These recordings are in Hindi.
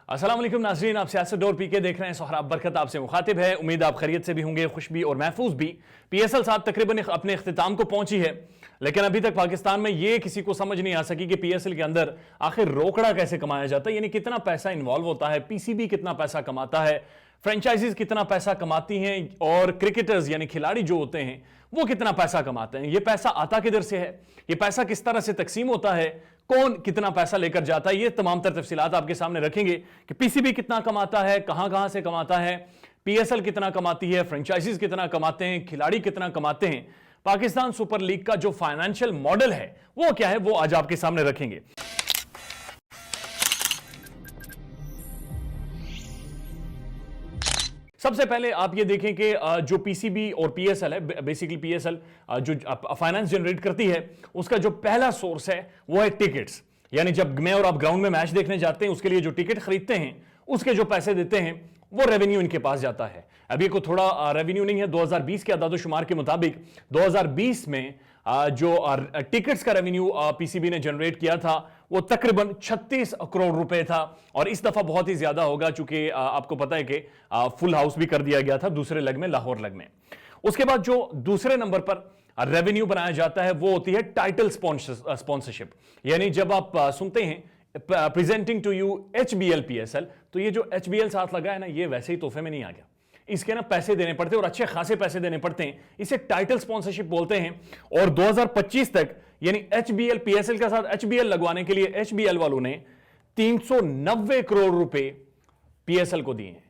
अस्सलाम वालेकुम नाज़रीन, आप सियासत डोर पीके देख रहे हैं। सोहराब बरकत आपसे मुखातिब है। उम्मीद आप खैरियत से भी होंगे, खुश भी और महफूज भी। पीएसएल साहब तकरीबन अपने इख्तिताम को पहुंची है, लेकिन अभी तक पाकिस्तान में यह किसी को समझ नहीं आ सकी कि पीएसएल के अंदर आखिर रोकड़ा कैसे कमाया जाता है, यानी कितना पैसा इन्वॉल्व होता है, पीसीबी कितना पैसा कमाता है, फ्रेंचाइजीज कितना पैसा कमाती हैं और क्रिकेटर्स यानी खिलाड़ी जो होते हैं वो कितना पैसा कमाते हैं। ये पैसा आता किधर से है, ये पैसा किस तरह से तकसीम होता है, कौन कितना पैसा लेकर जाता है, ये तमाम तर तफसीलात आपके सामने रखेंगे कि पीसीबी कितना कमाता है, कहां से कमाता है, पीएसएल कितना कमाती है, फ्रेंचाइजीज कितना कमाते हैं, खिलाड़ी कितना कमाते हैं, पाकिस्तान सुपर लीग का जो फाइनेंशियल मॉडल है वो क्या है, वो आज आपके सामने रखेंगे। सबसे पहले आप ये देखें कि जो पीसीबी और पीएसएल है, बेसिकली पीएसएल जो फाइनेंस जनरेट करती है, उसका जो पहला सोर्स है वो है टिकट्स। यानी जब मैं और आप ग्राउंड में मैच देखने जाते हैं, उसके लिए जो टिकट खरीदते हैं, उसके जो पैसे देते हैं, वो रेवेन्यू इनके पास जाता है। अभी को थोड़ा रेवेन्यू नहीं है, 2020 के अदाद-ओ-शुमार के मुताबिक 2020 में जो टिकट्स का रेवेन्यू पीसीबी ने जनरेट किया था वो तकरीबन 36 करोड़ रुपए था, और इस दफा बहुत ही ज्यादा होगा, चूंकि आपको पता है कि फुल हाउस भी कर दिया गया था दूसरे लेग में, लाहौर लेग में। उसके बाद जो दूसरे नंबर पर रेवेन्यू बनाया जाता है वो होती है टाइटल स्पॉन्सरशिप। यानी जब आप सुनते हैं presenting to you HBL PSL, तो ये जो एचबीएल साथ लगा है ना, ये वैसे ही तोहफे में नहीं आ गया, इसके ना पैसे देने पड़ते हैं और अच्छे खासे पैसे देने पड़ते हैं। इसे टाइटल स्पॉन्सरशिप बोलते हैं। और 2025 तक यानी एचबीएल पीएसएल के साथ एचबीएल लगवाने के लिए एचबीएल वालों ने 390 करोड़ रुपए पीएसएल को दिए हैं।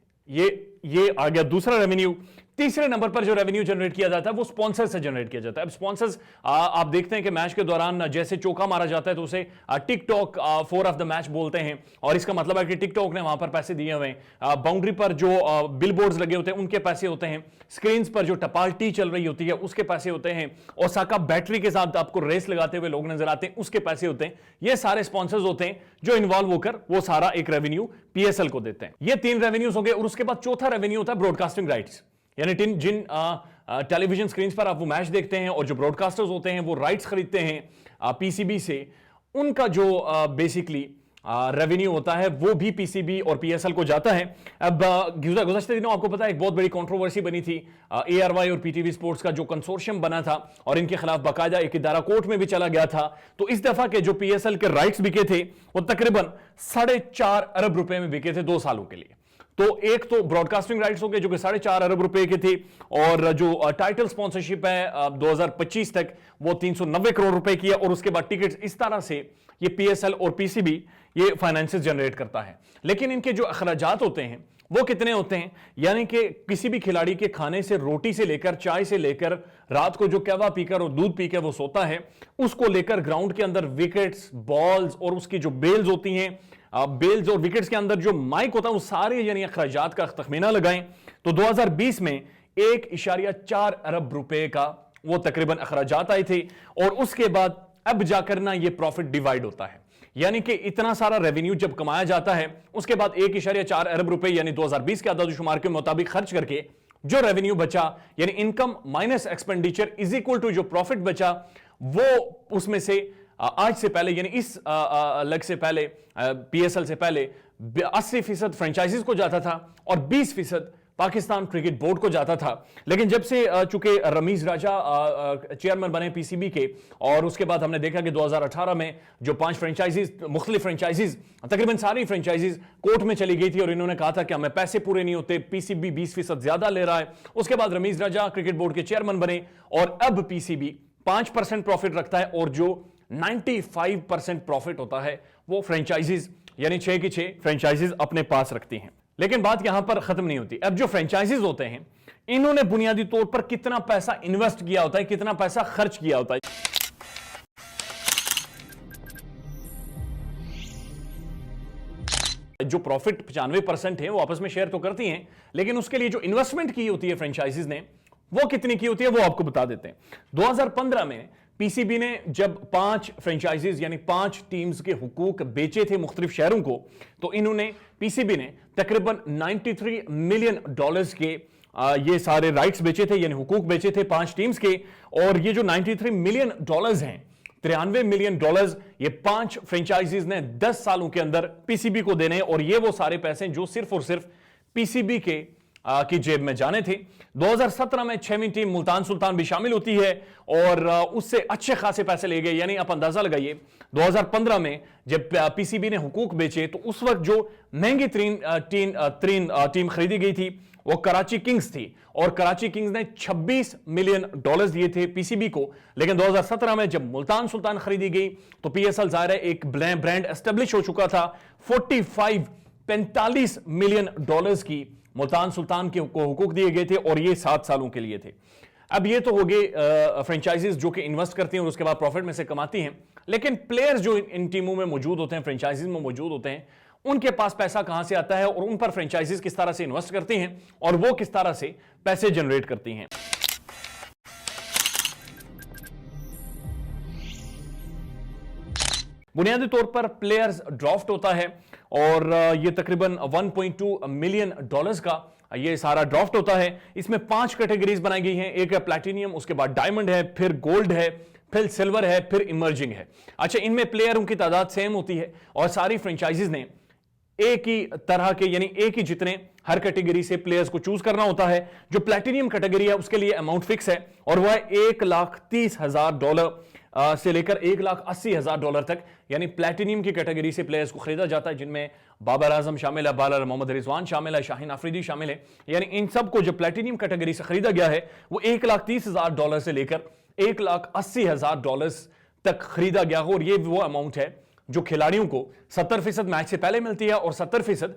ये आ गया दूसरा रेवेन्यू। तीसरे नंबर पर जो रेवेन्यू जनरेट किया जाता है वो स्पॉन्सर से जनरेट किया जाता है। अब स्पॉन्सर्स आप देखते हैं कि मैच के दौरान जैसे चौका मारा जाता है तो उसे टिकटॉक 4 ऑफ द मैच बोलते हैं, और इसका मतलब है कि टिकटॉक ने वहां पर पैसे दिए हुए हैं। बाउंड्री पर जो बिलबोर्ड्स लगे होते हैं उनके पैसे होते हैं, स्क्रीन पर जो टपाल टी चल रही होती है उसके पैसे होते हैं, और साका बैटरी के साथ आपको रेस लगाते हुए लोग नजर आते हैं, उसके पैसे होते हैं। ये सारे स्पॉन्सर्स होते हैं जो इन्वॉल्व होकर वो सारा एक रेवेन्यू पीएसएल को देते हैं। ये 3 रेवेन्यूज हो गए। और उसके बाद चौथा रेवेन्यू होता है ब्रॉडकास्टिंग राइट्स। यानी जिन टेलीविजन स्क्रीन पर आप वो मैच देखते हैं और जो ब्रॉडकास्टर्स होते हैं वो राइट्स खरीदते हैं पीसीबी से, उनका जो बेसिकली रेवेन्यू होता है वो भी पीसीबी और पीएसएल को जाता है। अब गुज़श्ते दिनों आपको पता है एक बहुत बड़ी कंट्रोवर्सी बनी थी, एआरवाई और पीटीवी स्पोर्ट्स का जो कंसोर्शियम बना था और इनके खिलाफ बाकायदा एक इदारा कोर्ट में भी चला गया था। तो इस दफा के जो पीएसएल के राइट्स बिके थे वो तकरीबन 4.5 अरब रुपए में बिके थे 2 सालों के लिए। तो एक तो ब्रॉडकास्टिंग राइट्स हो गए जो कि 4.5 अरब रुपए के थे, और जो टाइटल स्पॉन्सरशिप है 2025 तक वो 390 करोड़ रुपए की है। और उसके बाद टिकट्स, इस तरह से ये पीएसएल और पीसीबी ये फाइनेंसेस जनरेट करता है। लेकिन इनके जो अखराजात होते हैं वो कितने होते हैं, यानी कि किसी भी खिलाड़ी के खाने से, रोटी से लेकर, चाय से लेकर, रात को जो कहवा पीकर और दूध पीकर वो सोता है, उसको लेकर ग्राउंड के अंदर विकेट्स, बॉल्स और उसकी जो बेल्स होती हैं, बेल्स और विकेट्स के अंदर जो माइक होता है, वो सारे यानी अखराजात का तखमीना लगाएं तो 2020 में 1.4 अरब रुपए का वो तकरीबन अखराजात आए थे। और उसके बाद अब जाकर ना ये प्रॉफिट डिवाइड होता है, यानी कि इतना सारा रेवेन्यू जब कमाया जाता है उसके बाद 1.4 अरब रुपए यानी 2020 के आदाद-ओ-शुमार के मुताबिक खर्च करके जो रेवेन्यू बचा, यानी income minus expenditure is equal to जो प्रॉफिट बचा, वो उसमें से आज से पहले यानी इस लग से पहले, पीएसएल से पहले 80% फ्रेंचाइजीज को जाता था और 20% पाकिस्तान क्रिकेट बोर्ड को जाता था। लेकिन जब से चूंकि रमीज राजा चेयरमैन बने पीसीबी के, और उसके बाद हमने देखा कि 2018 में जो 5 फ्रेंचाइजीज, मुख्तलिफ फ्रेंचाइजीज, तकरीबन सारी फ्रेंचाइजीज कोर्ट में चली गई थी और इन्होंने कहा था कि हमें पैसे पूरे नहीं होते, पीसीबी 20% ज्यादा ले रहा है। उसके बाद रमीज राजा क्रिकेट बोर्ड के चेयरमैन बने और अब पीसीबी 5% प्रॉफिट रखता है, और जो 95% प्रॉफिट होता है वो फ्रेंचाइजीज यानी 6 की 6 फ्रेंचाइजीज अपने पास रखती हैं। लेकिन बात यहां पर खत्म नहीं होती। अब जो फ्रेंचाइजीज होते हैं इन्होंने बुनियादी तौर पर कितना पैसा इन्वेस्ट किया होता है, कितना पैसा खर्च किया होता है। जो प्रॉफिट 95% है वो आपस में शेयर तो करती हैं, लेकिन उसके लिए जो इन्वेस्टमेंट की होती है फ्रेंचाइजीज ने वो कितनी की होती है वो आपको बता देते हैं। 2015 में पीसीबी ने जब 5 फ्रेंचाइजीज यानी 5 टीम्स के हुकूक बेचे थे मुख्तलिफ शहरों को, तो इन्होंने पीसीबी ने तकरीबन $93 मिलियन के ये सारे राइट्स बेचे थे, यानी हुकूक बेचे थे 5 टीम्स के। और ये जो $93 मिलियन हैं 93 मिलियन डॉलर्स ये 5 फ्रेंचाइजीज ने 10 सालों के अंदर पीसीबी को देने, और ये वो सारे पैसे जो सिर्फ और सिर्फ पीसीबी की जेब में जाने थे। 2017 में 6वीं टीम मुल्तान सुल्तान भी शामिल होती है और उससे अच्छे खासे पैसे ले गए। यानी आप अंदाजा लगाइए 2015 में जब पीसीबी ने हुकूक बेचे तो उस वक्त जो महंगी टीम खरीदी गई थी वो कराची किंग्स थी, और कराची किंग्स ने 26 मिलियन डॉलर्स दिए थे पीसीबी को। लेकिन 2017 में जब मुल्तान सुल्तान खरीदी गई तो पीएसएल जाहिर है एक ब्रांड एस्टेब्लिश हो चुका था। 45 मिलियन डॉलर्स की मुल्तान सुल्तान को हुकूक दिए गए थे और ये 7 सालों के लिए थे। अब ये तो हो गए फ्रेंचाइजीज जो कि इन्वेस्ट करती हैं और उसके बाद प्रॉफिट में से कमाती हैं, लेकिन प्लेयर्स जो इन टीमों में मौजूद होते हैं, फ्रेंचाइजीज में मौजूद होते हैं, उनके पास पैसा कहां से आता है और उन पर फ्रेंचाइजीज किस तरह से इन्वेस्ट करती हैं और वो किस तरह से पैसे जनरेट करती हैं। बुनियादी तौर पर प्लेयर्स ड्राफ्ट होता है और ये तकरीबन 1.2 मिलियन डॉलर्स का ये सारा ड्राफ्ट होता है। इसमें 5 कैटेगरीज बनाई गई हैं। एक है प्लैटिनियम, उसके बाद डायमंड है, फिर गोल्ड है, फिर सिल्वर है, फिर इमर्जिंग है। अच्छा, इनमें प्लेयरों की तादाद सेम होती है और सारी फ्रेंचाइजीज ने एक ही तरह के यानी एक ही जितने हर कैटेगरी से प्लेयर्स को चूज करना होता है। जो प्लैटिनियम कैटेगरी है उसके लिए अमाउंट फिक्स है और वह $1,30,000 से लेकर $1,80,000 तक, यानी प्लैटिनियम की कैटेगरी से प्लेयर्स को खरीदा जाता है, जिनमें बाबर आजम शामिल है, बालर मोहम्मद रिजवान शामिल है, शाहीन आफरीदी शामिल है। यानी इन सबको जो प्लैटिनियम कैटेगरी से खरीदा गया है वो $1,30,000 से लेकर $1,80,000 तक खरीदा गया हो। और ये वो अमाउंट है जो खिलाड़ियों को 70% मैच से पहले मिलती है और 70%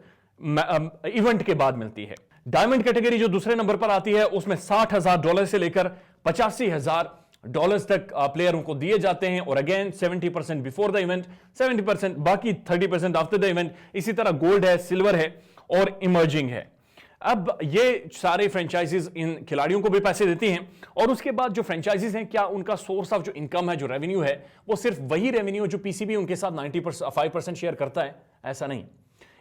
इवेंट के बाद मिलती है। डायमंड कैटेगरी जो दूसरे नंबर पर आती है उसमें $60,000 से लेकर $85,000 तक प्लेयरों को दिए जाते हैं और अगेन 70% बिफोर द इवेंट, 70% बाकी 30% आफ्टर द इवेंट। इसी तरह गोल्ड है, सिल्वर है और इमर्जिंग है। अब ये सारे फ्रेंचाइजीज इन खिलाड़ियों को भी पैसे देती हैं और उसके बाद जो फ्रेंचाइजीज हैं, क्या उनका सोर्स ऑफ जो इनकम है, जो रेवेन्यू है, वो सिर्फ वही रेवेन्यू जो पीसीबी उनके साथ 95% शेयर करता है? ऐसा नहीं।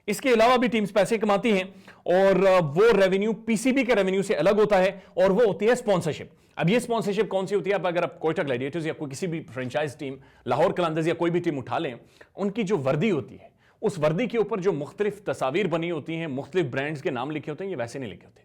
इसके अलावा भी टीम्स पैसे कमाती हैं और वो रेवेन्यू पीसीबी के रेवेन्यू से अलग होता है और वो होती है स्पॉन्सरशिप। अब ये स्पॉन्सरशिप कौन सी होती है? अगर आप कोयटा ग्लैडिएटर्स या कोई किसी भी फ्रेंचाइज टीम, लाहौर कलंदर्स या कोई भी टीम उठा लें, उनकी जो वर्दी होती है उस वर्दी के ऊपर जो मुख्तलिफ तस्वीर बनी होती हैं, मुख्तलिफ ब्रांड्स के नाम लिखे होते हैं, ये वैसे नहीं लिखे होते।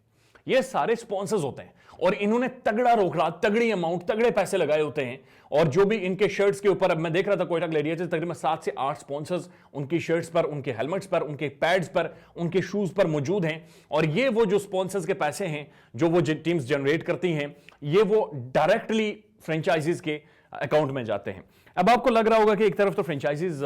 ये सारे स्पॉन्सर्स होते हैं और इन्होंने तगड़ा रोकड़ा, तगड़ी अमाउंट, तगड़े पैसे लगाए होते हैं। और जो भी इनके शर्ट्स के ऊपर, अब मैं देख रहा था कोयटा ग्लैडिएटर्स, तकरीबन 7 से 8 स्पॉन्सर्स उनकी शर्ट्स पर, उनके हेलमेट्स पर, उनके पैड्स पर, उनके शूज पर मौजूद हैं। और ये वो जो स्पॉन्सर्स के पैसे हैं जो वो टीम्स जनरेट करती हैं, ये वो डायरेक्टली फ्रेंचाइजीज के अकाउंट में जाते हैं। अब आपको लग रहा होगा कि एक तरफ तो फ्रेंचाइजीज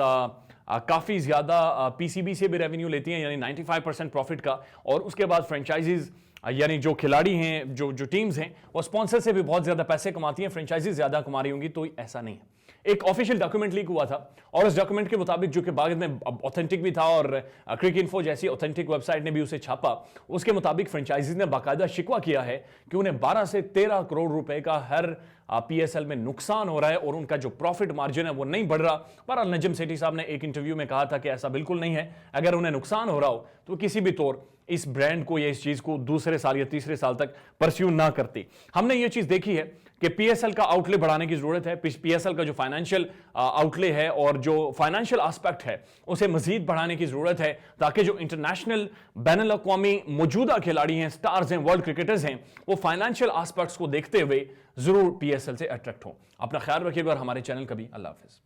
काफी ज्यादा पीसीबी से भी रेवेन्यू लेती हैं, यानी 95% प्रॉफिट का, और उसके बाद फ्रेंचाइजीज यानी जो खिलाड़ी हैं, जो टीम्स हैं, वो स्पॉन्सर से भी बहुत ज्यादा पैसे कमाती हैं। फ्रेंचाइजीज ज्यादा कमा रही होंगी, तो ऐसा नहीं है। एक ऑफिशियल डॉक्यूमेंट लीक हुआ था और उस डॉक्यूमेंट के मुताबिक, जो कि बाद में ऑथेंटिक भी था और क्रिक इन्फो जैसी ऑथेंटिक वेबसाइट ने भी उसे छापा, उसके मुताबिक फ्रेंचाइजीज ने बाकायदा शिकवा किया है कि उन्हें 12 से 13 करोड़ रुपए का हर पीएसएल में नुकसान हो रहा है और उनका जो प्रॉफिट मार्जिन है वो नहीं बढ़ रहा। पर नजम सेठी साहब ने एक इंटरव्यू में कहा था कि ऐसा बिल्कुल नहीं है। अगर उन्हें नुकसान हो रहा हो तो किसी भी तौर इस ब्रांड को या इस चीज को दूसरे साल या तीसरे साल तक परस्यू ना करती। हमने ये चीज देखी है कि पीएसएल का आउटले बढ़ाने की जरूरत है। पीएसएल का जो फाइनेंशियल आउटले है और जो फाइनेंशियल एस्पेक्ट है उसे मजीद बढ़ाने की जरूरत है, ताकि जो इंटरनेशनल बैनुल अक़वामी मौजूदा खिलाड़ी हैं, स्टार्स हैं, वर्ल्ड क्रिकेटर्स हैं, वो फाइनेंशियल एस्पेक्ट्स को देखते हुए जरूर पीएसएल से अट्रैक्ट हो। अपना ख्याल रखिएगा और हमारे चैनल का भी। अल्लाह हाफिज।